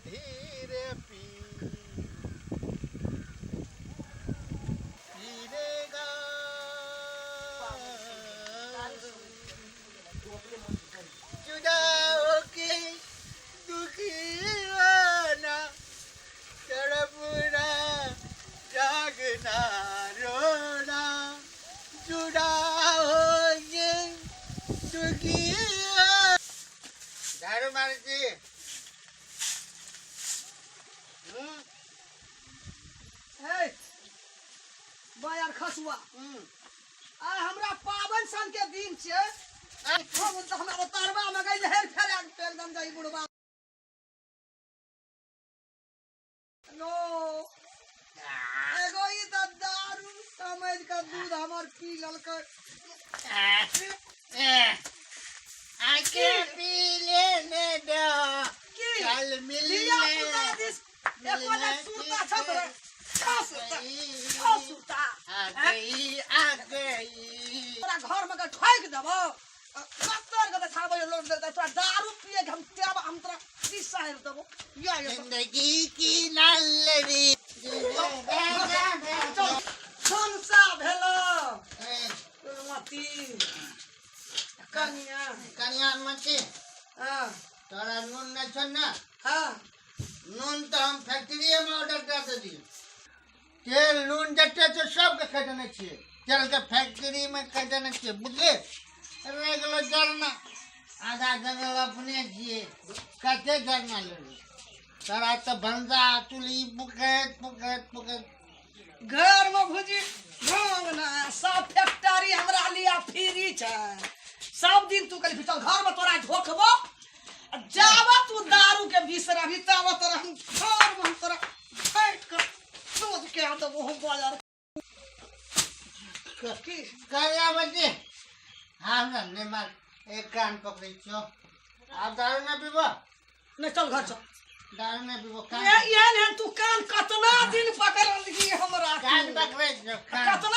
धीरे पी पीरेगा जुदा होके दुखी होना तड़पना जागना रोना जुदा होके दुखी झाड़ू मारती यार खसुआ आ हमरा पावन सन के दिन छे हम त हमरा उतारबा में गई हेर फेर एकदम जाई बुढ़वा नो एगो ई त दारू समझ के दूध हमर पी ललक आके पी लेने दो कल मिलने एकोला सूता छत आ गई तोरा घर में ठोक देबो कत्तर के देखाबो लोग दे तोरा दारू पिए हम तेब हम तोरा दिशा हेर देबो या जिंदगी की नालरी संसा भेलो मती कनिया कनिया मती हां तोरा नून न छ ना हां नून तो हम फैक्ट्री में ऑर्डर कर दी तेल नून जते तो सब के खरीदने छिए तेल के फैक्ट्री में खरीदने छिए बुझले रेगुलर जरना आधा जगह अपने छिए कते जरना ले तोरा तो भंजा चुली पुकत पुकत पुकत घर में भुजी ना सब फैक्ट्री हमरा लिया फ्री छ सब दिन तू कल भीतर घर में तोरा ढोकबो जावा तू दारू के बिसरा भी तब तोरा हम घर में तोरा बैठ कर दूध के हाथ वो बाजार की करिया बच्चे हाँ ना ने मार एक कान पकड़ी छो आप दारू ना पीबो नहीं चल घर चल दारू ना पीबो ये तू कान कतना दिन पकड़ ली हमरा कान पकड़े छो कतना